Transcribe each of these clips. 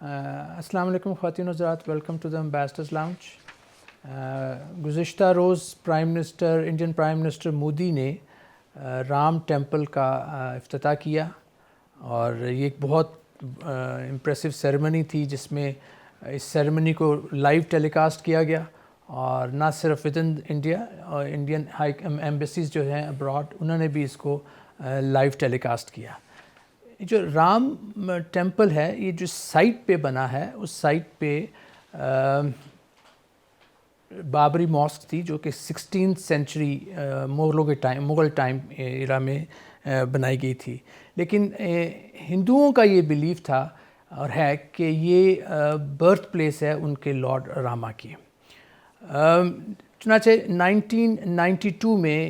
السلام علیکم خواتین و حضرات، welcome to the ambassadors lounge. گزشتہ روز انڈین پرائم منسٹر مودی نے رام ٹیمپل کا افتتاح کیا، اور یہ ایک بہت امپریسو سیریمنی تھی جس میں اس سیریمنی کو لائیو ٹیلی کاسٹ کیا گیا، اور نہ صرف ود ان انڈیا، اور انڈین ایمبیسیز جو ہیں ابراڈ انہوں نے بھی اس کو لائیو ٹیلی کاسٹ کیا۔ جو رام ٹیمپل ہے، یہ جو سائٹ پہ بنا ہے اس سائٹ پہ بابری ماسک تھی جو کہ 16th سینچری مغل ٹائم ایرا میں بنائی گئی تھی، لیکن ہندوؤں کا یہ بیلیف تھا اور ہے کہ یہ برتھ پلیس ہے ان کے لارڈ راما کی۔ چنانچہ 1992 میں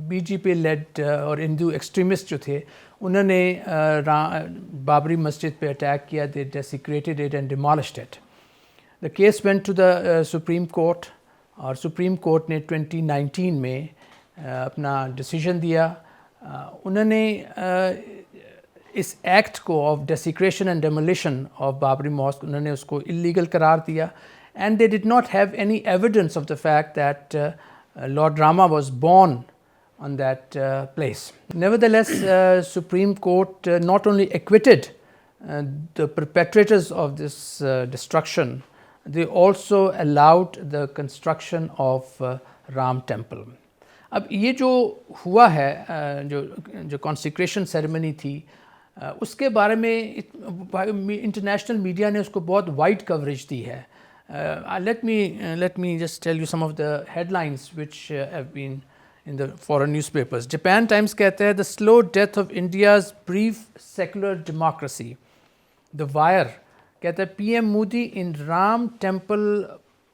بی جے پی لیڈ اور ہندو ایکسٹریمسٹ جو تھے انہوں نے بابری مسجد پہ اٹیک کیا، they desecrated it and demolished it. The case went to the Supreme Court, اور سپریم کورٹ نے 2019 میں اپنا ڈیسیژن دیا۔ انہوں نے اس ایکٹ کو of desecration and demolition of Babri mosque انہوں نے اس کو اللیگل قرار دیا، and they did not have any evidence of the fact that Lord Rama was born on that place. Nevertheless, Supreme Court not only acquitted the perpetrators of this destruction, they also allowed the construction of Ram Temple. اب یہ جو ہوا ہے، جو consecration ceremony تھی، اس کے بارے میں انٹرنیشنل میڈیا نے اس کو بہت وائڈ کوریج دی ہے۔ Let me just tell you some of the headlines which have been in the foreign newspapers. Japan Times کہتے ہیں the slow death of India's brief secular democracy. The Wire کہتا ہے PM Modi مودی in Ram Temple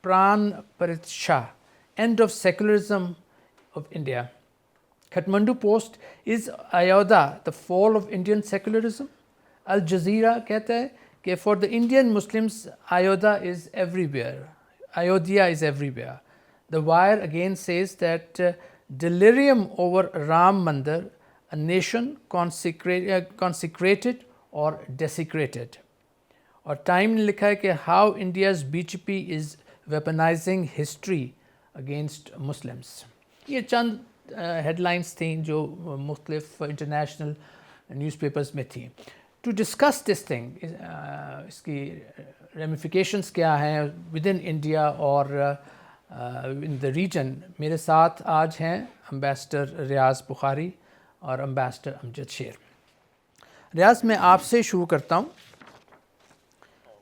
Pran Pratishta, end of secularism of India. Kathmandu Post, is Ayodhya the fall of Indian secularism? Al Jazeera کہتا ہے کہ for the Indian Muslims Ayodhya is everywhere. Ayodhya is everywhere. The Wire again says that delirium over Ram Mandir, a nation consecrated or desecrated. اور time نے لکھا ہے کہ how India's BJP is weaponizing history against Muslims. یہ چند head lines تھیں جو مختلف انٹرنیشنل نیوز پیپرز میں تھیں۔ ٹو ڈسکس دس تھنگ، اس کی ریمیفیکیشنس کیا ہیں ود ان انڈیا اور in the region، میرے ساتھ آج ہیں امبیسڈر ریاض بخاری اور امبیسڈر امجد شیر۔ ریاض، میں آپ سے شروع کرتا ہوں۔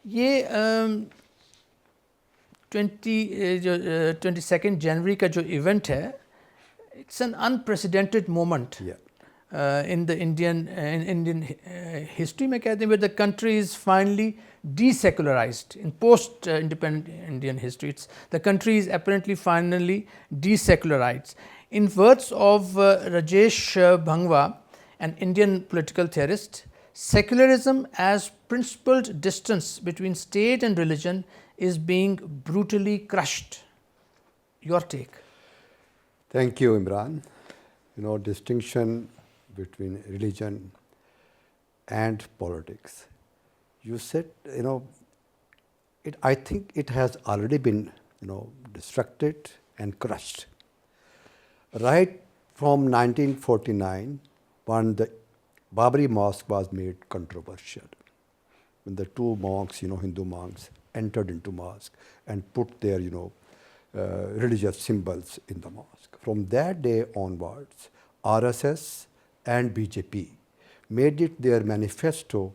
یہ 22 جنوری کا جو ایونٹ ہے، it's an unprecedented moment in the Indian history میں کہتے ہیں where the country is finally desecularized. In post-independent Indian history, the country is apparently finally desecularized. In words of Rajesh Bhangwa, an Indian political theorist, secularism as principled distance between state and religion is being brutally crushed. Your take? Thank you, Imran. Distinction between religion and politics. You said, I think it has already been, destructed and crushed. Right from 1949, when the Babri Mosque was made controversial, when the two monks, Hindu monks, entered into mosque and put their, religious symbols in the mosque. From that day onwards, RSS and BJP made it their manifesto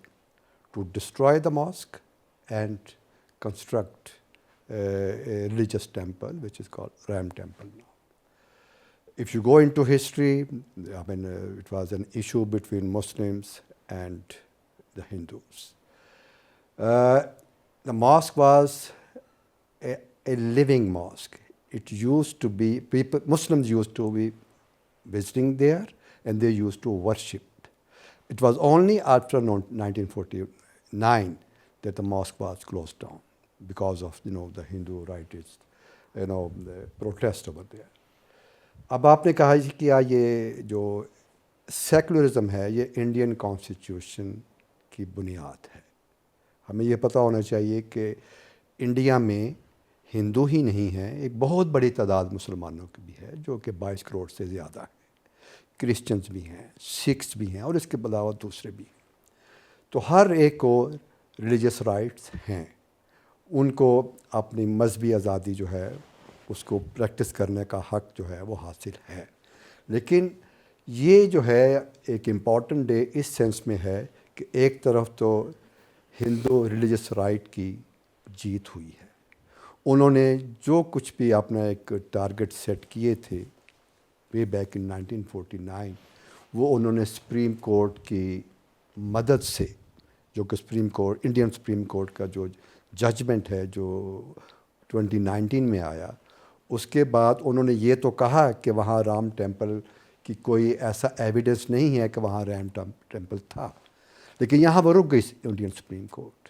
to destroy the mosque and construct a religious temple, which is called Ram Temple now. If you go into history, it was an issue between Muslims and the Hindus. The mosque was a living mosque. It used to be, Muslims used to be visiting there, and they used to worship. It was only after 1949 that the mosque was closed down because of, the Hindu rights, the protest over there. اب آپ نے کہا کہ یہ جو secularism ہے یہ Indian constitution کی بنیاد ہے. ہمیں یہ پتہ ہونا چاہیے کہ انڈیا میں ہندو ہی نہیں ہیں، ایک بہت بڑی تعداد مسلمانوں کی بھی ہے جو کہ 22 کروڑ سے زیادہ ہے، کرسچنز بھی ہیں، سکھس بھی ہیں اور اس کے علاوہ دوسرے بھی ہیں۔ تو ہر ایک کو ریلیجس رائٹس ہیں، ان کو اپنی مذہبی آزادی جو ہے اس کو پریکٹس کرنے کا حق جو ہے وہ حاصل ہے۔ لیکن یہ جو ہے ایک امپورٹنٹ ڈے اس سینس میں ہے کہ ایک طرف تو ہندو ریلیجس رائٹ کی جیت ہوئی ہے، انہوں نے جو کچھ بھی اپنا ایک ٹارگٹ سیٹ کیے تھے وے بیک ان 1949 وہ انہوں نے سپریم کورٹ کی مدد سے، جو کہ supreme court Indian Supreme Court کا جو ججمنٹ ہے جو 2019 میں آیا، اس کے بعد انہوں نے یہ تو کہا کہ وہاں رام ٹیمپل کی کوئی ایسا ایویڈنس نہیں ہے کہ وہاں رام ٹیمپل تھا، لیکن یہاں وہ رک گئی انڈین سپریم کورٹ۔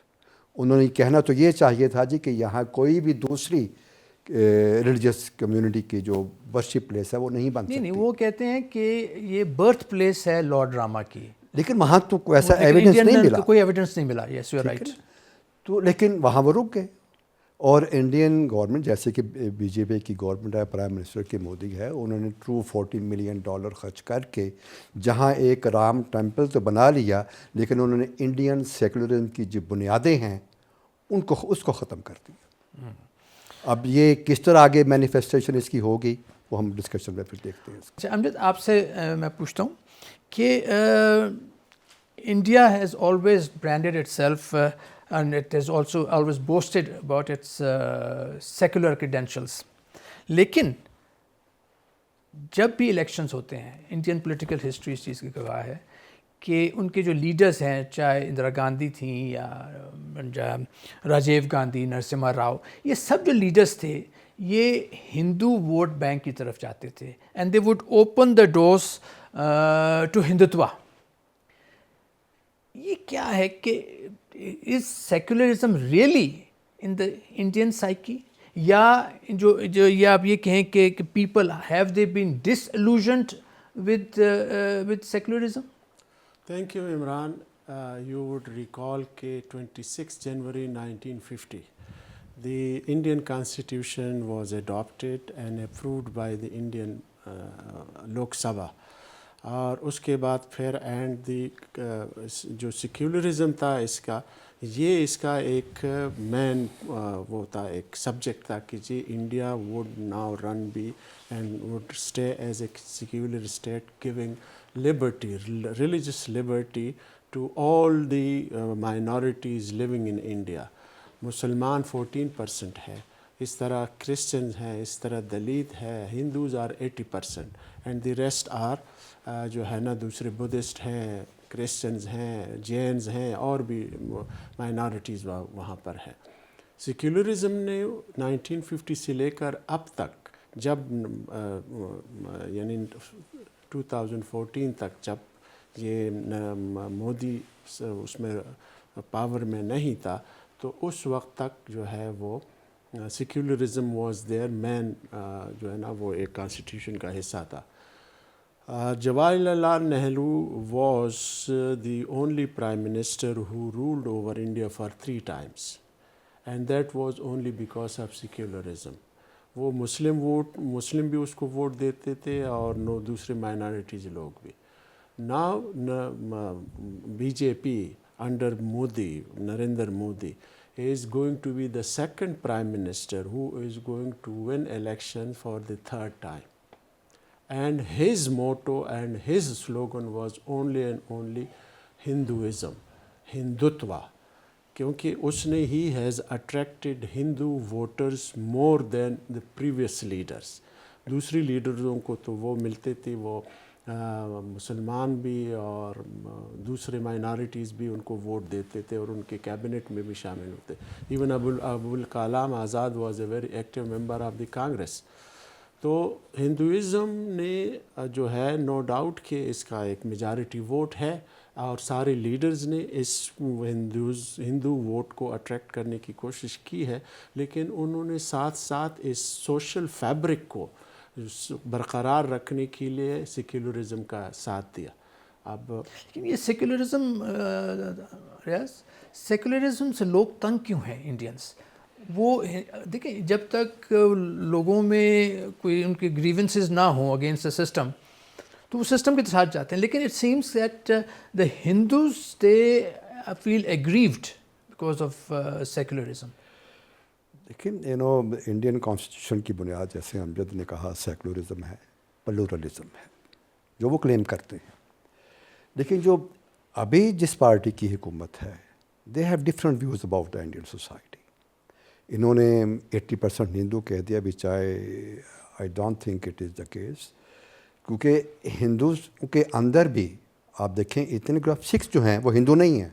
انہوں نے کہنا تو یہ چاہیے تھا جی کہ یہاں کوئی بھی دوسری ریلیجس کمیونٹی کی جو ورشپ پلیس ہے وہ نہیں بن سکتی۔ نہیں وہ کہتے ہیں کہ یہ برتھ پلیس ہے لارڈ راما کی، لیکن وہاں تو ایسا ایویڈنس نہیں ملا، کوئی ایویڈنس نہیں ملا۔ Yes you are right. تو لیکن وہاں وہ رک گئے، اور انڈین گورنمنٹ جیسے کہ بی جے پی کی گورنمنٹ ہے، پرائم منسٹر کی مودی ہے، انہوں نے $240 ملین خرچ کر کے جہاں ایک رام ٹیمپل تو بنا لیا، لیکن انہوں نے انڈین سیکولرزم کی جو بنیادیں ہیں اس کو ختم کر دیا۔ اب یہ کس طرح آگے مینیفیسٹیشن اس کی ہوگی وہ ہم ڈسکشن میں پھر دیکھتے ہیں۔ اچھا امجد، آپ سے میں پوچھتا ہوں کہ India has always branded it self and it has also always boasted about its secular credentials. لیکن جب بھی الیکشنز ہوتے ہیں، انڈین پولیٹیکل ہسٹری اس چیز کی گواہ ہے کہ ان کے جو لیڈرز ہیں، چاہے اندرا گاندھی تھیں یا راجیو گاندھی، نرسمہا راؤ، یہ سب جو لیڈرز تھے یہ ہندو ووٹ بینک کی طرف جاتے تھے، and they would open the doors to Hindutva. یہ کیا ہے کہ is secularism really in the Indian psyche, یا جو یہ آپ یہ کہیں کہ people have they been disillusioned with secularism? Thank you Imran. You would recall کہ 26 جنوری 1950 the Indian Constitution was adopted and approved by the Indian Lok Sabha، اور اس کے بعد پھر اینڈ دی جو سیکولرزم تھا اس کا ایک مین وہ تھا، ایک سبجیکٹ تھا کہ جی India would now run be and would stay as a secular state giving liberty, religious liberty to all the minorities living in India. مسلمان 14% ہے، اس طرح کرسچنز ہیں، اس طرح دلت ہے، Hindus are 80% and the rest are جو ہے نا دوسرے بدھسٹ ہیں، کرسچنز ہیں، جینز ہیں، اور بھی مائنارٹیز وہاں پر ہیں۔ سیکولرزم نے 1950 سے لے کر اب تک، جب یعنی 2014 تک جب یہ مودی اس میں پاور میں نہیں تھا، تو اس وقت تک جو ہے وہ سیکولرزم واز دیئر مین، جو ہے نا وہ ایک کانسٹیٹیوشن کا حصہ تھا۔ Jawahar Lal Nehru was the only prime minister who ruled over India for 3 times, and that was only because of secularism. وہ مسلم بھی اس کو ووٹ دیتے تھے اور دوسرے مائنارٹیز لوگ بھی۔ Now BJP under Modi, Narendra Modi is going to be the second prime minister who is going to win election for the 3rd time. And his motto and his slogan was only and only Hinduism, Hindutva. کیونکہ اس نے he has attracted Hindu voters more than the previous leaders. دوسری لیڈروں کو تو وہ ملتے تھے، وہ مسلمان بھی اور دوسرے مائنارٹیز بھی ان کو ووٹ دیتے تھے اور ان کے کیبنٹ میں بھی شامل ہوتے۔ Even Abul Kalam Azad was a very active member of the Congress. تو ہندوازم نے جو ہے نو ڈاؤٹ کہ اس کا ایک میجارٹی ووٹ ہے، اور سارے لیڈرز نے اس ہندو ووٹ کو اٹریکٹ کرنے کی کوشش کی ہے، لیکن انہوں نے ساتھ ساتھ اس سوشل فیبرک کو برقرار رکھنے کے لیے سیکولرزم کا ساتھ دیا۔ اب لیکن یہ سیکولرزم ریاض سیکولرزم سے لوگ تنگ کیوں ہیں انڈینس؟ وہ دیکھیں جب تک لوگوں میں کوئی ان کے گریونسز نہ ہوں اگینسٹ دا سسٹم تو وہ سسٹم کے ساتھ جاتے ہیں. لیکن it seems that the Hindus they feel aggrieved because of secularism. دیکھیں انڈین کانسٹیٹیوشن کی بنیاد جیسے امجد نے کہا سیکولرزم ہے, پلورلزم ہے جو وہ کلیم کرتے ہیں. لیکن جو ابھی جس پارٹی کی حکومت ہے they have different views about the Indian society. انہوں نے 80% ہندو کہہ دیا بھی, چاہے I don't think it is the case, کیونکہ ہندوز کے اندر بھی آپ دیکھیں اتنے گروپ سکھ جو ہیں وہ ہندو نہیں ہیں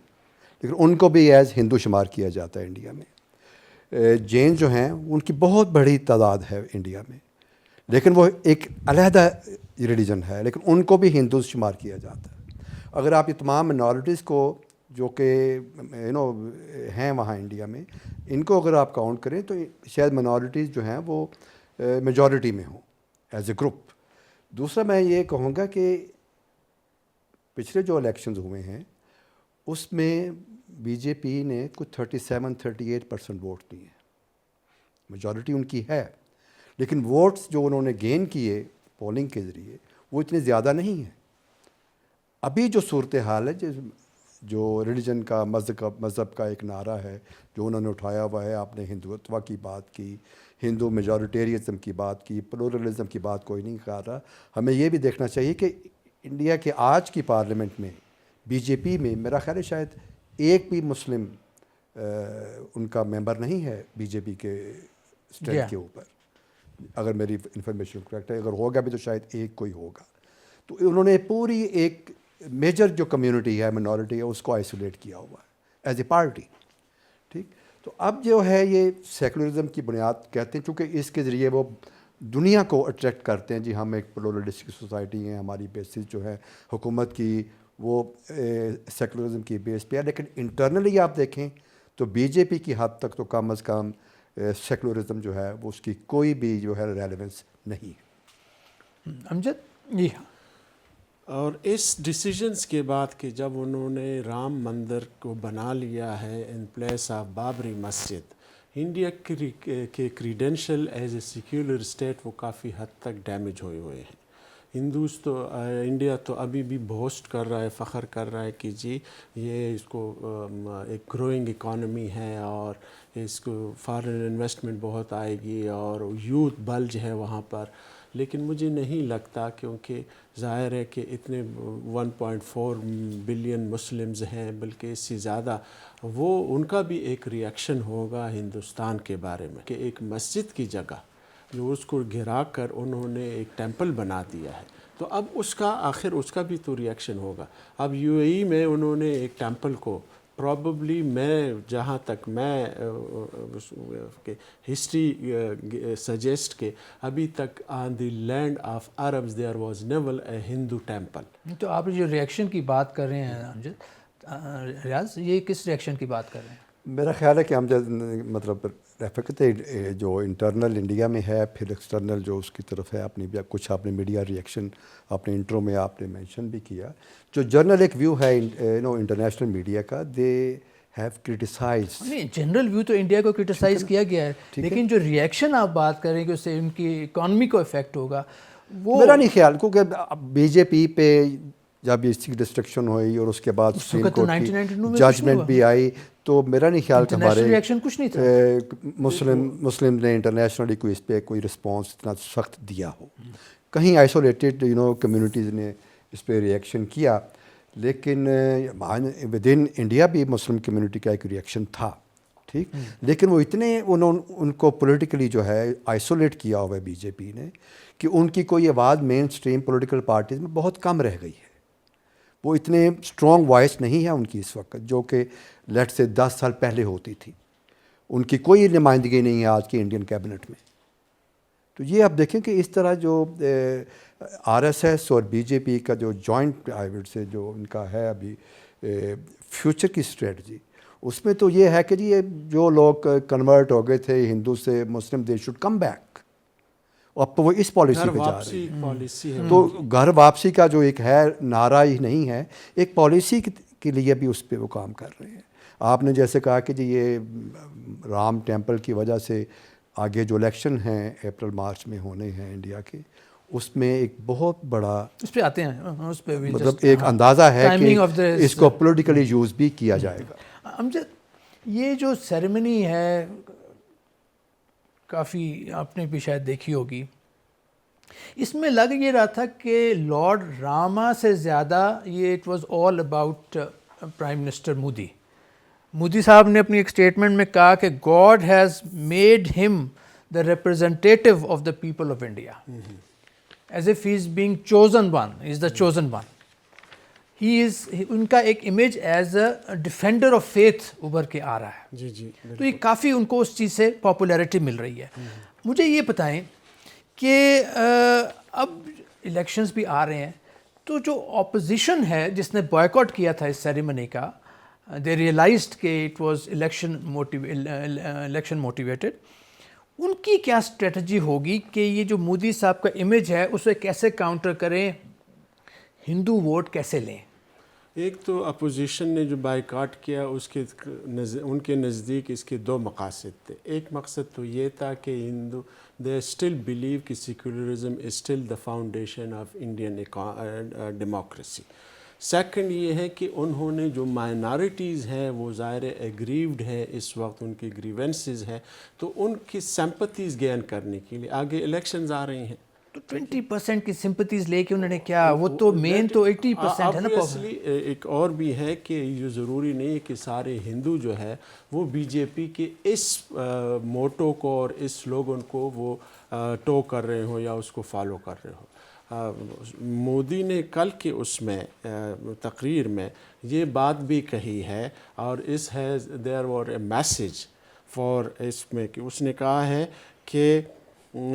لیکن ان کو بھی ایز ہندو شمار کیا جاتا ہے انڈیا میں. جین جو ہیں ان کی بہت بڑی تعداد ہے انڈیا میں لیکن وہ ایک علیحدہ ریلیجن ہے لیکن ان کو بھی ہندوز شمار کیا جاتا ہے. اگر آپ یہ تمام منارٹیز کو جو کہ ہیں وہاں انڈیا میں ان کو اگر آپ کاؤنٹ کریں تو شاید منارٹیز جو ہیں وہ میجورٹی میں ہوں ایز اے گروپ. دوسرا میں یہ کہوں گا کہ پچھلے جو الیکشنز ہوئے ہیں اس میں بی جے پی نے کچھ 37-38% ووٹ دیے ہیں, میجورٹی ان کی ہے لیکن ووٹس جو انہوں نے گین کیے پولنگ کے ذریعے وہ اتنے زیادہ نہیں ہیں. ابھی جو صورتحال ہے جو ریلیجن کا مذہب کا ایک نعرہ ہے جو انہوں نے اٹھایا ہوا ہے, آپ نے ہندوتوا کی بات کی, ہندو میجورٹیرزم کی بات کی, پلورلزم کی بات کوئی نہیں کر رہا. ہمیں یہ بھی دیکھنا چاہیے کہ انڈیا کے آج کی پارلیمنٹ میں بی جے پی میں میرا خیال ہے شاید ایک بھی مسلم ان کا ممبر نہیں ہے بی جے پی کے اسٹینڈ کے اوپر, اگر میری انفارمیشن کریکٹ ہے. اگر ہوگا بھی تو شاید ایک کوئی ہوگا. تو انہوں نے پوری ایک میجر جو کمیونٹی ہے منورٹی ہے اس کو آئسولیٹ کیا ہوا ہے ایز اے پارٹی. ٹھیک, تو اب جو ہے یہ سیکولرزم کی بنیاد کہتے ہیں چونکہ اس کے ذریعے وہ دنیا کو اٹریکٹ کرتے ہیں. جی ہم ایک پلورلسٹک سوسائٹی ہیں, ہماری بیسس جو ہے حکومت کی وہ سیکولرزم کی بیس پہ ہے. لیکن انٹرنلی آپ دیکھیں تو بی جے پی کی حد تک تو کم از کم سیکولرزم جو ہے وہ اس کی کوئی بھی جو ہے ریلیونس نہیں ہے. امجد جی ہاں. اور اس ڈیسیجنس کے بعد کہ جب انہوں نے رام مندر کو بنا لیا ہے in place of Babri Masjid, India کے credential as a secular state وہ کافی حد تک ڈیمیج ہوئے ہیں. انڈیا تو ابھی بھی بوسٹ کر رہا ہے, فخر کر رہا ہے کہ جی یہ اس کو ایک گروئنگ اکانومی ہے اور اس کو فارن انویسٹمنٹ بہت آئے گی اور یوتھ بلج ہے وہاں پر. لیکن مجھے نہیں لگتا, کیونکہ ظاہر ہے کہ اتنے 1.4 بلین مسلمز ہیں بلکہ اس سے زیادہ, وہ ان کا بھی ایک ری ایکشن ہوگا ہندوستان کے بارے میں کہ ایک مسجد کی جگہ جو اس کو گھرا کر انہوں نے ایک ٹیمپل بنا دیا ہے. تو اب اس کا بھی تو ری ایکشن ہوگا. اب یو اے ای میں انہوں نے ایک ٹیمپل کو پراببلی میں جہاں تک میں ہسٹری سجیسٹ کہ ابھی تک on the land of Arabs there was never a Hindu temple. تو آپ جو ریئیکشن کی بات کر رہے ہیں امجد ریاض, یہ کس ریئیکشن کی بات کر رہے ہیں؟ میرا خیال ہے کہ ہم مطلب ریفیکٹ جو انٹرنل انڈیا میں ہے پھر ایکسٹرنل جو اس کی طرف ہے اپنی بھی کچھ آپ نے میڈیا ریئیکشن اپنے انٹرو میں آپ نے مینشن بھی کیا. جو جنرل ایک ویو ہے انٹرنیشنل میڈیا کا, دے ہیو کرٹیسائز. نہیں, جنرل ویو تو انڈیا کو کرٹیسائز کیا گیا ہے لیکن جو ریئیکشن آپ بات کر رہے ہیں کہ اس سے ان کی اکانومی کو افیکٹ ہوگا, وہ میرا نہیں خیال, کیونکہ بی جے پی پہ جب اس کی ڈسٹرکشن ہوئی اور اس کے بعد سپریم کورٹ کی ججمنٹ بھی آئی تو میرا نہیں خیال کہ ہمارے ریئیکشن کچھ نہیں تھا. مسلم نے انٹرنیشنلی کوئی اس پہ کوئی رسپانس اتنا سخت دیا ہو. کہیں آئسولیٹڈ کمیونٹیز نے اس پہ ریئیکشن کیا لیکن ود ان انڈیا بھی مسلم کمیونٹی کا ایک ریئیکشن تھا. ٹھیک, لیکن وہ اتنے ان کو پولیٹیکلی جو ہے آئسولیٹ کیا ہوا ہے بی جے پی نے کہ ان کی کوئی آواز مین اسٹریم پولیٹیکل پارٹیز میں بہت کم رہ گئی ہے. وہ اتنے اسٹرانگ وائس نہیں ہے ان کی اس وقت جو کہ لیٹ سے 10 سال پہلے ہوتی تھی. ان کی کوئی نمائندگی نہیں ہے آج کی انڈین کیبنٹ میں. تو یہ آپ دیکھیں کہ اس طرح جو آر ایس ایس اور بی جے پی کا جو جوائنٹ سے جو ان کا ہے ابھی فیوچر کی اسٹریٹجی, اس میں تو یہ ہے کہ جی جو لوگ کنورٹ ہو گئے تھے ہندو سے مسلم, دے شوڈ کم بیک. اب تو وہ اس پالیسی گھر پہ جا رہے واپسی پالیسی ہے ہیں. تو گھر واپسی کا جو ایک ہے نعرہ ہی نہیں ہے, ایک پالیسی کے لیے بھی اس پہ وہ کام کر رہے ہیں. آپ نے جیسے کہا کہ جی یہ رام ٹیمپل کی وجہ سے آگے جو الیکشن ہیں اپریل مارچ میں ہونے ہیں انڈیا کے, اس میں ایک بہت بڑا اس پہ آتے ہیں, اس پہ بھی مطلب ایک اندازہ ہے کہ timing of this, اس کو پولیٹیکلی یوز بھی کیا جائے گا. امجد, یہ جو سیریمنی ہے کافی آپ نے بھی شاید دیکھی ہوگی, اس میں لگ یہ رہا تھا کہ لارڈ راما سے زیادہ یہ it was all about prime minister Modi. Modi صاحب نے اپنی ایک اسٹیٹمنٹ میں کہا کہ God has made him the representative of the people of India, as if he is being chosen one, he is the chosen one. He is, ان کا ایک image as a defender of faith ابھر کے آ رہا ہے. جی جی تو یہ کافی ان کو اس چیز سے پاپولیرٹی مل رہی ہے. مجھے یہ بتائیں کہ اب الیکشنز بھی آ رہے ہیں, تو جو اپوزیشن ہے جس نے بائیکاٹ کیا تھا اس سیریمنی کا, دے ریئلائزڈ کہ اٹ واز الیکشن موٹیویٹڈ, ان کی کیا اسٹریٹجی ہوگی کہ یہ جو مودی صاحب کا امیج ہے اسے کیسے کاؤنٹر کریں, ہندو ووٹ کیسے لیں؟ ایک تو اپوزیشن نے جو بائیکاٹ کیا اس کے ان کے نزدیک اس کے دو مقاصد تھے. ایک مقصد تو یہ تھا کہ ہندو دے اسٹل بلیو کہ secularism is still the foundation of Indian democracy. Second یہ ہے کہ انہوں نے جو مائنارٹیز ہیں وہ ظاہر ایگریوڈ ہے اس وقت, ان کی گریونسز ہیں, تو ان کی سمپتیز گین کرنے کے لیے آگے الیکشنز آ رہی ہیں. تو 20% کی سمپتیز لے کے انہوں نے کیا, وہ تو مین تو 80% ہے نا. Obviously ایک اور بھی ہے کہ یہ ضروری نہیں ہے کہ سارے ہندو جو ہے وہ بی جے پی کے اس موٹو کو اور اس سلوگن کو وہ ٹو کر رہے ہوں یا اس کو فالو کر رہے ہوں. مودی نے کل کے اس میں تقریر میں یہ بات بھی کہی ہے, اور اس ہے دیر وار اے میسیج فار اس میں کہ اس نے کہا ہے کہ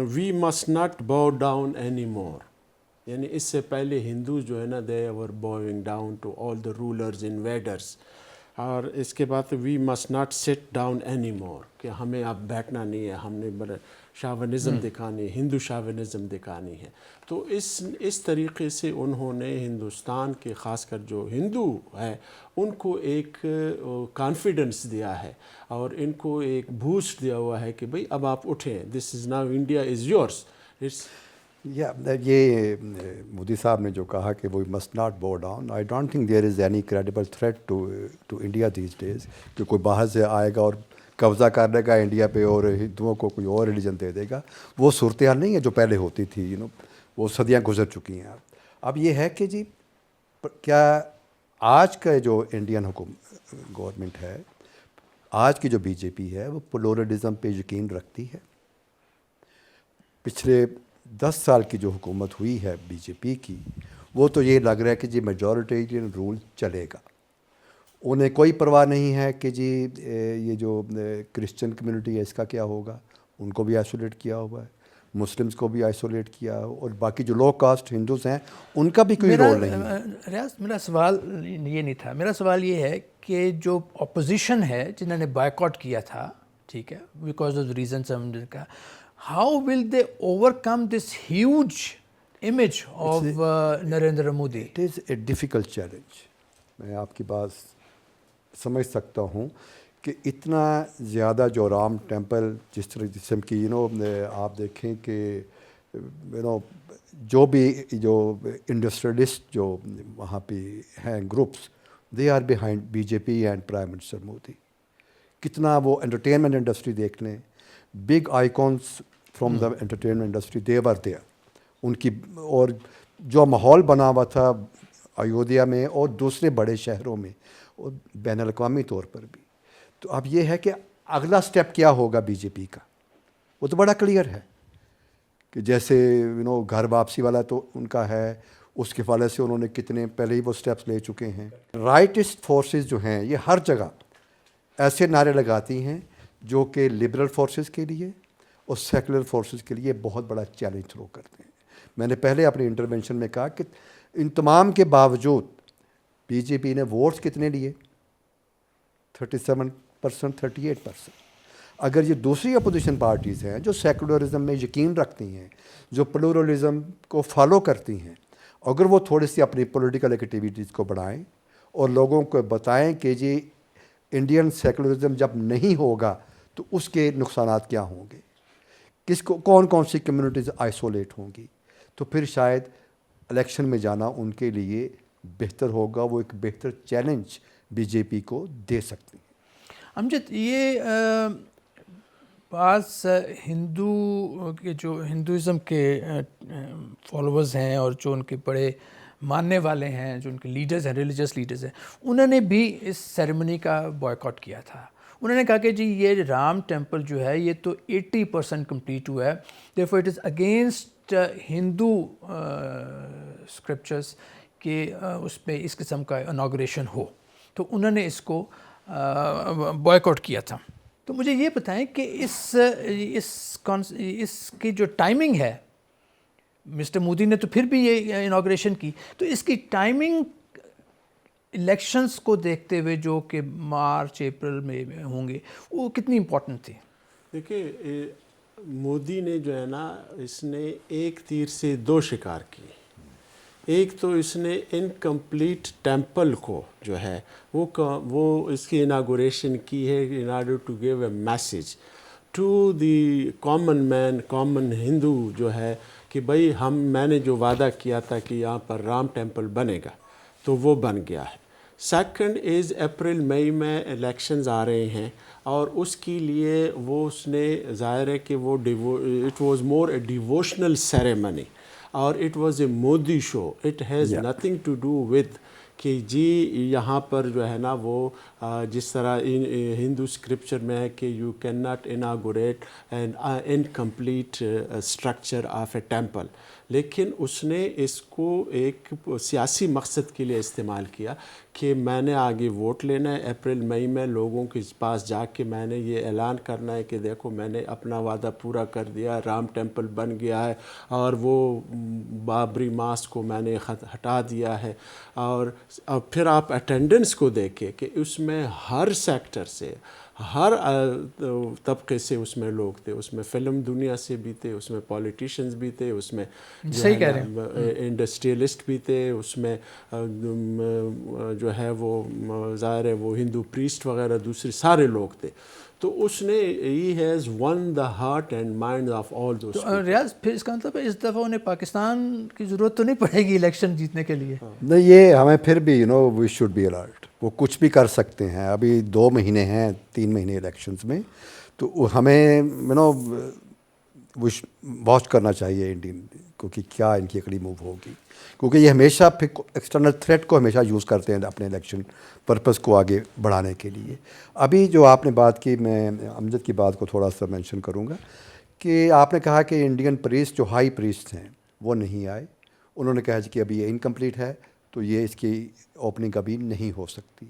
we must not bow down any more. یعنی اس سے پہلے ہندو جو ہے نا they were bowing down to all the rulers invaders, اور اس کے بعد we must not sit down any more, کہ ہمیں اب بیٹھنا نہیں ہے, ہم نے بڑا شاونزم دکھانی ہے, ہندو شاونزم دکھانی ہے. تو اس طریقے سے انہوں نے ہندوستان کے خاص کر جو ہندو ہے ان کو ایک کانفیڈنس دیا ہے اور ان کو ایک بوسٹ دیا ہوا ہے کہ بھئی اب آپ اٹھیں, this is now India is yours. یہ مودی صاحب نے جو کہا کہ وہ must not bow down, I don't think there is any credible threat to India these days, کہ کوئی باہر سے آئے گا اور قبضہ کر لے گا انڈیا پہ اور ہندوؤں کو کوئی اور ریلیجن دے دے گا. وہ صورتحال نہیں ہے جو پہلے ہوتی تھی, وہ صدیاں گزر چکی ہیں. اب یہ ہے کہ جی کیا آج کا جو انڈین گورنمنٹ ہے, آج کی جو بی جے پی ہے, وہ پلورلزم پہ یقین رکھتی ہے؟ پچھلے 10 سال کی جو حکومت ہوئی ہے بی جے پی کی, وہ تو یہ لگ رہا ہے کہ جی میجورٹیرین رول چلے گا. انہیں کوئی پرواہ نہیں ہے کہ جی یہ جو کرسچن کمیونٹی ہے اس کا کیا ہوگا, ان کو بھی آئسولیٹ کیا ہوا ہے, مسلمس کو بھی آئسولیٹ کیا, اور باقی جو لو کاسٹ ہندوز ہیں ان کا بھی کوئی رول نہیں ہے. ریاض, میرا سوال یہ نہیں تھا, میرا سوال یہ ہے کہ جو اپوزیشن ہے جنہوں نے بائیکاٹ کیا تھا, ٹھیک ہے, بیکاز آف ریزنس ہم نے کہا, how will they overcome this huge image of Narendra Modi? It is a difficult challenge. میں آپ کی بات سمجھ سکتا ہوں کہ اتنا زیادہ جو رام ٹیمپل جس طرح جسم کی آپ دیکھیں کہ جو بھی جو انڈسٹریلسٹ جو وہاں پہ ہیں groups, they are behind B J P and prime minister Modi. کتنا وہ انٹرٹینمنٹ انڈسٹری دیکھ لیں, big icons from the entertainment industry they were there. ان کی اور جو ماحول بنا ہوا تھا ایودھیا میں اور دوسرے بڑے شہروں میں اور بین الاقوامی طور پر بھی. تو اب یہ ہے کہ اگلا سٹیپ کیا ہوگا بی جے پی کا, وہ تو بڑا کلیئر ہے کہ جیسے گھر واپسی والا تو ان کا ہے, اس کے حوالے سے انہوں نے کتنے پہلے ہی وہ سٹیپس لے چکے ہیں. رائٹسٹ فورسز جو ہیں یہ ہر جگہ ایسے نعرے لگاتی ہیں جو کہ لبرل فورسز کے لیے اور سیکولر فورسز کے لیے بہت بڑا چیلنج تھرو کرتے ہیں. میں نے پہلے اپنی انٹرونشن میں کہا کہ ان تمام کے باوجود بی جے پی نے ووٹس کتنے لیے, 37%, 38%. اگر یہ دوسری اپوزیشن پارٹیز ہیں جو سیکولرزم میں یقین رکھتی ہیں, جو پلورلزم کو فالو کرتی ہیں, اگر وہ تھوڑی سی اپنی پولیٹیکل ایکٹیویٹیز کو بڑھائیں اور لوگوں کو بتائیں کہ جی انڈین سیکولرزم جب نہیں ہوگا تو اس کے نقصانات کیا ہوں گے, کس کو کون کون سی کمیونٹیز آئسولیٹ ہوں گی, تو پھر شاید الیکشن میں جانا ان کے لیے بہتر ہوگا, وہ ایک بہتر چیلنج بی جے پی کو دے سکتی ہیں. امجد, یہ بعض ہندو کے جو ہندوازم کے فالوورز ہیں اور جو ان کے بڑے ماننے والے ہیں, جو ان کے لیڈرز ہیں, ریلیجس لیڈرز ہیں, انہوں نے بھی اس سیریمنی کا بائیکاٹ کیا تھا. انہوں نے کہا کہ جی یہ رام ٹیمپل جو ہے یہ تو 80% کمپلیٹ ہوا ہے, therefore it is against Hindu scriptures کہ اس پہ اس قسم کا انوگریشن ہو, تو انہوں نے اس کو بائیکاٹ کیا تھا. تو مجھے یہ بتائیں کہ اس کی جو ٹائمنگ ہے, مسٹر مودی نے تو پھر بھی یہ انوگریشن کی, تو اس کی ٹائمنگ الیکشنز کو دیکھتے ہوئے جو کہ مارچ اپریل میں ہوں گے, وہ کتنی امپورٹنٹ تھی؟ دیکھیے, مودی نے جو ہے نا, اس نے ایک تیر سے دو شکار کیے. ایک تو اس نے انکمپلیٹ ٹیمپل کو جو ہے وہ اس کی اناگوریشن کی ہے in order to give a message to the common man, common Hindu جو ہے کہ بھائی میں نے جو وعدہ کیا تھا کہ یہاں پر رام ٹیمپل بنے گا تو وہ بن گیا ہے. سیکنڈ از اپریل مئی میں الیکشنز آ رہے ہیں, اور اس کے لیے وہ اس نے ظاہر ہے کہ وہ it was more a devotional ceremony اور it was a Modi show. It has nothing to do with کہ جی یہاں پر جو ہے نا وہ جس طرح ہندو اسکرپچر میں ہے کہ you can not inaugurate an incomplete structure of a temple, لیکن اس نے اس کو ایک سیاسی مقصد کے لیے استعمال کیا کہ میں نے آگے ووٹ لینا ہے, اپریل مئی میں لوگوں کے پاس جا کے میں نے یہ اعلان کرنا ہے کہ دیکھو میں نے اپنا وعدہ پورا کر دیا, رام ٹیمپل بن گیا ہے اور وہ بابری مسجد کو میں نے ہٹا دیا ہے. اور پھر آپ اٹینڈنس کو دیکھیں کہ اس میں ہر سیکٹر سے, ہر طبقے سے اس میں لوگ تھے, اس میں فلم دنیا سے بھی تھے, اس میں پولیٹیشنز بھی تھے, اس میں انڈسٹریلسٹ بھی تھے, اس میں جو ہے وہ ظاہر ہے وہ ہندو پریسٹ وغیرہ دوسرے سارے لوگ تھے. تو اس نے he has one the heart and mind of all those. تو ریاض, پھر اس کا مطلب ہے اس دفعہ انہیں پاکستان کی ضرورت تو نہیں پڑے گی الیکشن جیتنے کے لیے؟ نہیں, یہ ہمیں پھر بھی وی شوڈ بی الرٹ. وہ کچھ بھی کر سکتے ہیں, ابھی 2 مہینے ہیں 3 مہینے الیکشنز میں, تو ہمیں واچ کرنا چاہیے انڈین کو کہ کیا ان کی اگلی موو ہوگی, کیونکہ یہ ہمیشہ پھر ایکسٹرنل تھریٹ کو ہمیشہ یوز کرتے ہیں اپنے الیکشن پرپز کو آگے بڑھانے کے لیے. ابھی جو آپ نے بات کی, میں امجد کی بات کو تھوڑا سا مینشن کروں گا کہ آپ نے کہا کہ انڈین پریسٹ جو ہائی پریسٹ ہیں وہ نہیں آئے. انہوں نے کہا کہ ابھی یہ انکمپلیٹ ہے تو یہ اس کی اوپننگ ابھی نہیں ہو سکتی.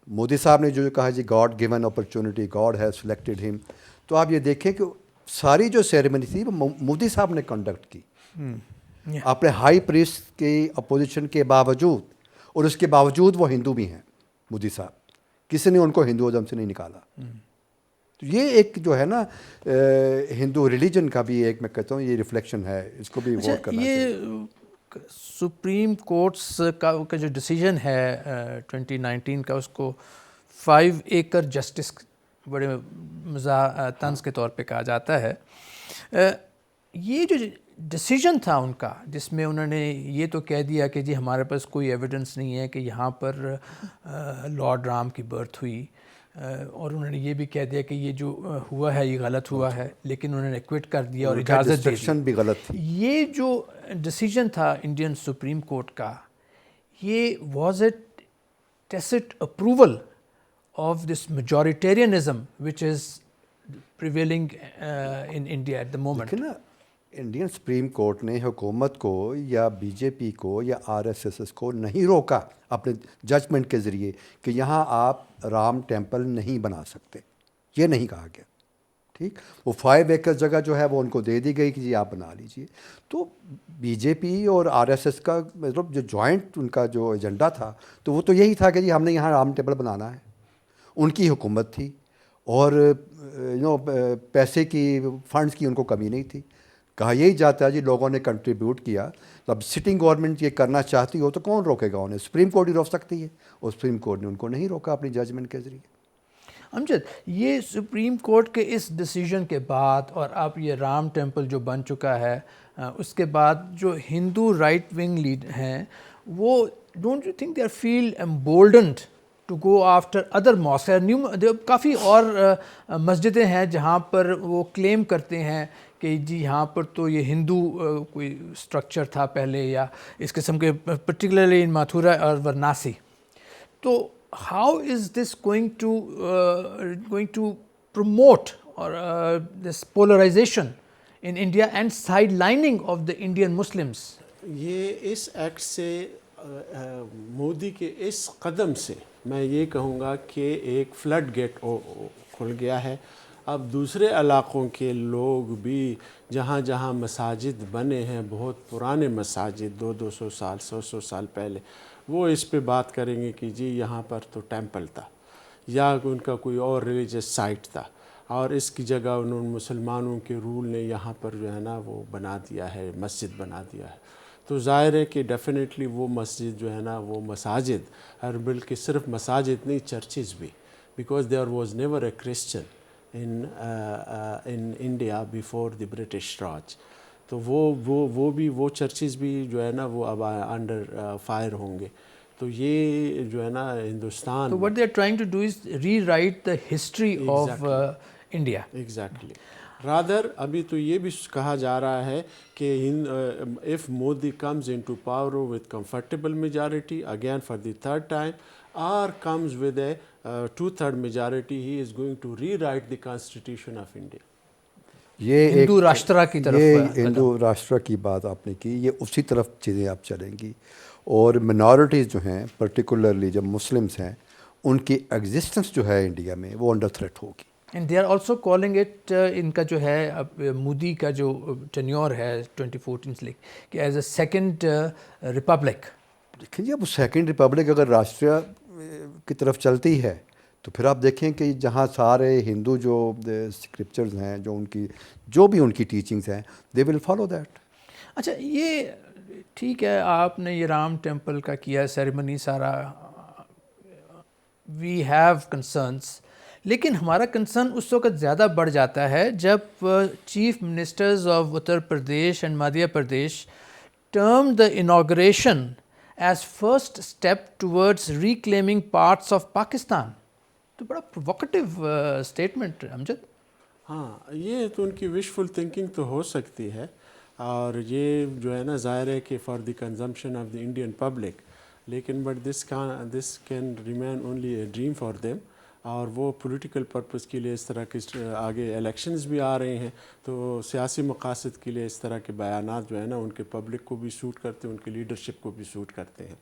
مودی صاحب نے جو کہا جی God given opportunity, God has selected him, تو آپ یہ دیکھیں کہ ساری جو سیریمنی تھی وہ مودی صاحب نے کنڈکٹ کی اپنے ہائی پریسٹ کی اپوزیشن کے باوجود, اور اس کے باوجود وہ ہندو بھی ہیں مودی صاحب, کسی نے ان کو ہندوازم سے نہیں نکالا. تو یہ ایک جو ہے نا ہندو ریلیجن کا بھی ایک, میں کہتا ہوں یہ ریفلیکشن ہے, اس کو بھی غور کرنا چاہیے. یہ سپریم کورٹس کا جو ڈیسیجن ہے 2019 کا, اس کو 5 ایکر جسٹس بڑے طنز کے طور پہ کہا جاتا ہے. یہ جو ڈیسیجن تھا ان کا, جس میں انہوں نے یہ تو کہہ دیا کہ جی ہمارے پاس کوئی ایویڈنس نہیں ہے کہ یہاں پر لارڈ رام کی برتھ ہوئی, اور انہوں نے یہ بھی کہہ دیا کہ یہ جو ہوا ہے یہ غلط ہوا ہے, لیکن انہوں نے کوئٹ کر دیا اور اجازت دے دی. بھی غلط تھی. یہ جو ڈیسیجن تھا انڈین سپریم کورٹ کا, یہ was it test approval of this majoritarianism which is prevailing in India at the moment? نا انڈین سپریم کورٹ نے حکومت کو یا بی جے پی کو یا آر ایس ایس کو نہیں روکا اپنے ججمنٹ کے ذریعے کہ یہاں آپ رام ٹیمپل نہیں بنا سکتے, یہ نہیں کہا گیا. ٹھیک, وہ 5 ایکر جگہ جو ہے وہ ان کو دے دی گئی کہ جی آپ بنا لیجئے. تو بی جے پی اور آر ایس ایس کا مطلب جو جوائنٹ ان کا جو ایجنڈا تھا تو وہ تو یہی تھا کہ جی ہم نے یہاں رام ٹیمپل بنانا ہے. ان کی حکومت تھی, اور پیسے کی فنڈز کی ان کو کمی نہیں تھی. کہا یہی جاتا ہے جی لوگوں نے کنٹریبیوٹ کیا. تو اب سٹنگ گورنمنٹ یہ کرنا چاہتی ہو تو کون روکے گا انہیں؟ سپریم کورٹ ہی روک سکتی ہے, اور سپریم کورٹ نے ان کو نہیں روکا اپنی ججمنٹ کے ذریعے. امجد, یہ سپریم کورٹ کے اس ڈیسیجن کے بعد اور اب یہ رام ٹیمپل جو بن چکا ہے, اس کے بعد جو ہندو رائٹ ونگ لیڈ ہیں وہ don't you think they are feel emboldened to go after other mosques? کافی اور مسجدیں ہیں جہاں پر وہ کلیم کرتے ہیں کہ جی یہاں پر تو یہ ہندو کوئی اسٹرکچر تھا پہلے, یا اس قسم کے پرٹیکولرلی ان ماتھورا اور وارانسی. تو how is this going to promote or this polarization in India and sidelining of the Indian Muslims? یہ اس ایکٹ سے مودی کے اس قدم سے میں یہ کہوں گا کہ ایک فلڈ گیٹ کھل گیا ہے. اب دوسرے علاقوں کے لوگ بھی جہاں جہاں مساجد بنے ہیں, بہت پرانے مساجد 200 سال 100 سال پہلے, وہ اس پہ بات کریں گے کہ جی یہاں پر تو ٹیمپل تھا یا ان کا کوئی اور ریلیجس سائٹ تھا, اور اس کی جگہ انہوں مسلمانوں کے رول نے یہاں پر جو ہے نا وہ بنا دیا ہے, مسجد بنا دیا ہے. تو ظاہر ہے کہ ڈیفینیٹلی وہ مسجد جو ہے نا وہ مساجد, اور بلکہ صرف مساجد نہیں, چرچز بھی, because there was never a Christian in India before the British Raj. تو وہ چرچز بھی جو ہے نا وہ اب انڈر فائر ہوں گے. تو یہ جو ہے نا Hindustan, So what they are trying to do is rewrite the history of India. Exactly. Rather ابھی تو یہ بھی کہا جا رہا ہے کہ if Modi comes into power with comfortable majority again for the third time, or comes with a 2/3 majority, he is going to rewrite the constitution of India. یہ ہندو راشٹرا کی طرف, یہ ہندو راشٹرا کی بات آپ نے کی, یہ اسی طرف چیزیں آپ چلیں گی. اور منارٹیز جو ہیں پرٹیکولرلی جب مسلمس ہیں, ان کی ایگزسٹنس جو ہے انڈیا میں وہ انڈر تھریٹ ہوگی. And they are also calling it, ان کا جو ہے اب مودی کا جو ٹینیور ہے 2014 سے لے کہ ایز اے سیکنڈ ریپبلک. دیکھیں جی اب سیکنڈ ریپبلک اگر راشٹریہ کی طرف چلتی ہے تو پھر آپ دیکھیں کہ جہاں سارے ہندو جو اسکرپچرز ہیں, جو بھی ان کی ٹیچنگز ہیں, دے ول فالو دیٹ. اچھا یہ ٹھیک ہے, آپ نے یہ رام ٹیمپل کا کیا سیریمنی سارا, وی ہیو کنسرنس, لیکن ہمارا کنسرن اس وقت زیادہ بڑھ جاتا ہے جب chief ministers of Uttar Pradesh and Madhya Pradesh term the inauguration as first step towards reclaiming parts of Pakistan. تو بڑا پرووکیٹو اسٹیٹمنٹ امجد. ہاں یہ تو ان کی وشفل تھنکنگ تو ہو سکتی ہے, اور یہ جو ہے نا ظاہر ہے کہ for the consumption of the Indian public, لیکن but this can remain only a dream for them. اور وہ پولیٹیکل پرپز کے لیے اس طرح کے آگے الیکشنز بھی آ رہے ہیں, تو سیاسی مقاصد کے لیے اس طرح کے بیانات جو ہے نا ان کے پبلک کو بھی سوٹ کرتے ہیں, ان کے لیڈرشپ کو بھی سوٹ کرتے ہیں.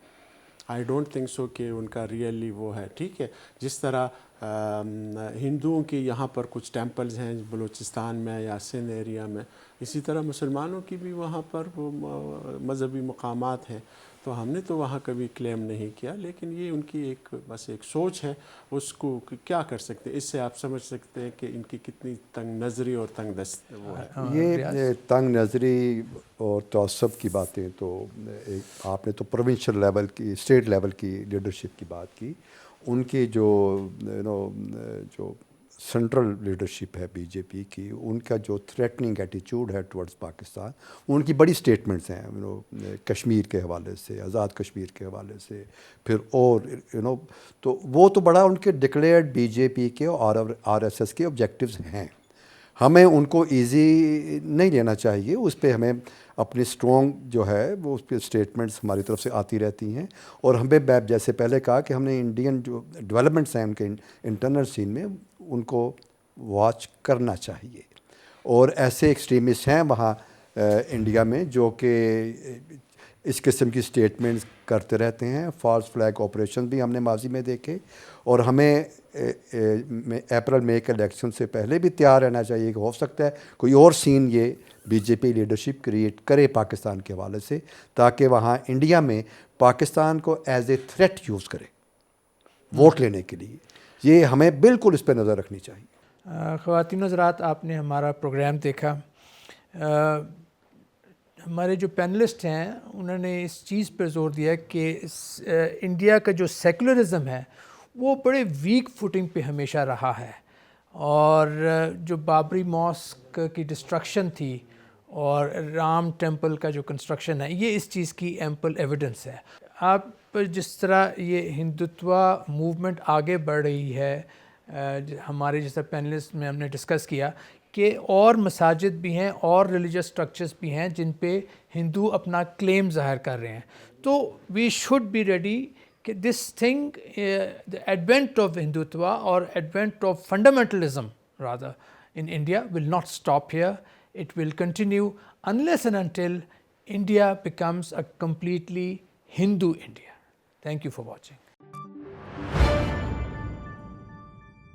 آئی ڈونٹ تھنک سو کہ ان کا ریئلی وہ ہے. ٹھیک ہے, جس طرح ہندوؤں کے یہاں پر کچھ ٹیمپلز ہیں بلوچستان میں یا سندھ ایریا میں, اسی طرح مسلمانوں کی بھی وہاں پر وہ مذہبی مقامات ہیں. تو ہم نے تو وہاں کبھی کلیم نہیں کیا, لیکن یہ ان کی ایک بس ایک سوچ ہے, اس کو کیا کر سکتے. اس سے آپ سمجھ سکتے ہیں کہ ان کی کتنی تنگ نظری اور تنگ دست وہ ہے. یہ تنگ نظری اور تعصب کی باتیں تو آپ نے تو پروونشل لیول کی, اسٹیٹ لیول کی لیڈرشپ کی بات کی. ان کی جو جو سینٹرل لیڈرشپ ہے بی جے پی کی, ان کا جو تھریٹننگ ایٹیچیوڈ ہے ٹورڈز پاکستان, ان کی بڑی اسٹیٹمنٹس ہیں کشمیر کے حوالے سے, آزاد کشمیر کے حوالے سے, پھر اور تو وہ تو بڑا ان کے ڈکلیئرڈ بی جے پی کے اور آر ایس ایس کے آبجیکٹیوز ہیں. ہمیں ان کو ایزی نہیں لینا چاہیے, اس پہ ہمیں اپنی اسٹرانگ جو ہے وہ اس پہ اسٹیٹمنٹس ہماری طرف سے آتی رہتی ہیں. اور ہمیں جیسے پہلے کہا کہ ہم نے انڈین جو ڈیولپمنٹس ہیں ان کے انٹرنل سین میں, ان کو واچ کرنا چاہیے. اور ایسے ایکسٹریمسٹ ہیں وہاں انڈیا میں جو کہ اس قسم کی اسٹیٹمنٹس کرتے رہتے ہیں. فالس فلیگ آپریشن بھی ہم نے ماضی میں دیکھے, اور ہمیں اپریل مئی کے الیکشن سے پہلے بھی تیار رہنا چاہیے کہ ہو سکتا ہے کوئی اور سین یہ be J P leadership create کرے پاکستان کے حوالے سے, تاکہ وہاں انڈیا میں پاکستان کو ایز اے تھریٹ یوز کرے. ووٹ لینے کے لیے. یہ ہمیں بالکل اس پہ نظر رکھنی چاہیے. خواتین حضرات، آپ نے ہمارا پروگرام دیکھا. ہمارے جو پینلسٹ ہیں انہوں نے اس چیز پر زور دیا کہ انڈیا کا جو سیکولرزم ہے وہ بڑے ویک فوٹنگ پہ ہمیشہ رہا ہے، اور جو بابری ماسک کی ڈسٹرکشن تھی اور رام ٹیمپل کا جو کنسٹرکشن ہے، یہ اس چیز کی ایمپل ایویڈنس ہے. آپ جس طرح یہ ہندوتوا موومنٹ آگے بڑھ رہی ہے، ہمارے جیسا پینلسٹ میں ہم نے ڈسکس کیا کہ اور مساجد بھی ہیں اور ریلیجس سٹرکچرز بھی ہیں جن پہ ہندو اپنا کلیم ظاہر کر رہے ہیں. تو وی شوڈ بی ریڈی کہ this thing, the advent of Hindutva or advent of fundamentalism rather in India will not stop here. It will continue unless and until India becomes a completely Hindu India. Thank you for watching.